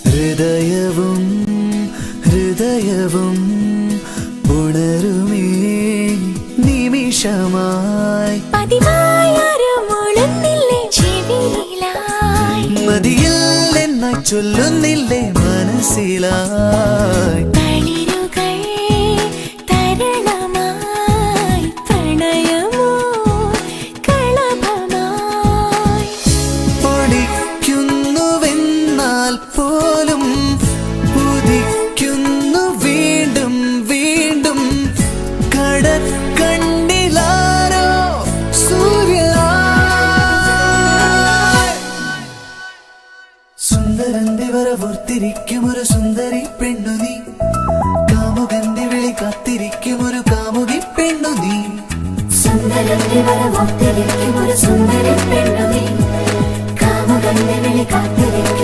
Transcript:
ഹൃദയവും ഹൃദയവും ഉണരുമേ നിമിഷമായി മതിയില്ലെന്ന ചൊല്ലുന്നില്ലേ മനസ്സിലായി പോലും ഉദിക്കുന്നു വീണ്ടും വീണ്ടും കടക്കണ്ണിലാരോ സൂര്യ സുന്ദരന്റെ വരവോർത്തിരിക്കും ഒരു സുന്ദരി പെണ്ണു നീ കാമുകന്റെ വിളി കാത്തിരിക്കും ഒരു കാമുകി പെണ്ണു നീ സുന്ദരന്റെ വരവോർത്തിരിക്കും ഒരു സുന്ദരി പെണ്ണു നീ കാമുകന്റെ വിളി കാത്തിരിക്കും